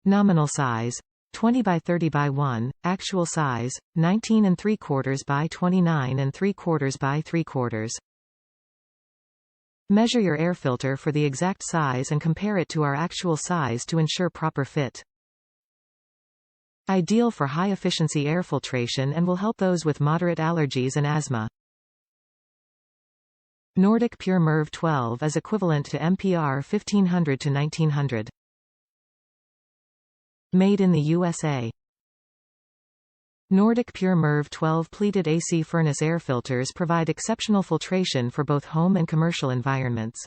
Nominal size 20 by 30 by 1, actual size 19 3/4 by 29 3/4 by 3/4. Measure your air filter for the exact size and compare it to our actual size to ensure proper fit. Ideal for high-efficiency air filtration and will help those with moderate allergies and asthma. Nordic Pure MERV 12 is equivalent to MPR 1500 to 1900. Made in the USA. Nordic Pure MERV 12 pleated AC furnace air filters provide exceptional filtration for both home and commercial environments.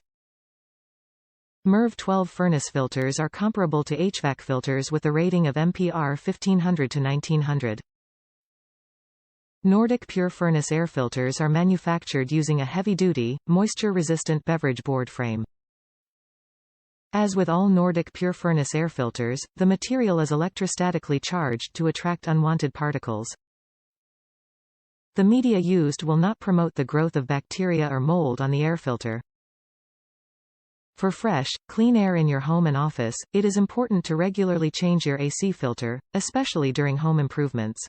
MERV 12 furnace filters are comparable to HVAC filters with a rating of MPR 1500 to 1900. Nordic Pure furnace air filters are manufactured using a heavy-duty, moisture-resistant beverage board frame. As with all Nordic Pure furnace air filters, the material is electrostatically charged to attract unwanted particles. The media used will not promote the growth of bacteria or mold on the air filter. For fresh, clean air in your home and office, it is important to regularly change your AC filter, especially during home improvements.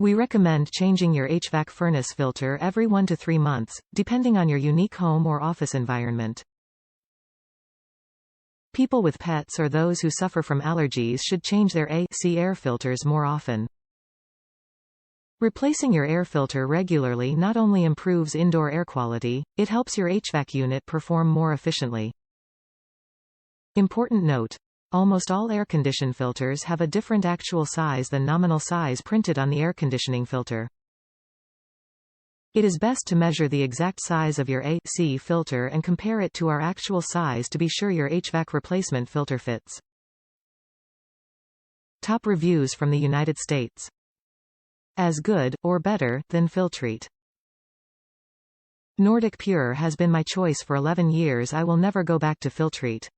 We recommend changing your HVAC furnace filter every 1 to 3 months, depending on your unique home or office environment. People with pets or those who suffer from allergies should change their AC air filters more often. Replacing your air filter regularly not only improves indoor air quality, it helps your HVAC unit perform more efficiently. Important note: almost all air condition filters have a different actual size than nominal size printed on the air conditioning filter. It is best to measure the exact size of your AC filter and compare it to our actual size to be sure your HVAC replacement filter fits. Top reviews from the United States. As good, or better, than Filtrete. Nordic Pure has been my choice for 11 years. I will never go back to Filtrete.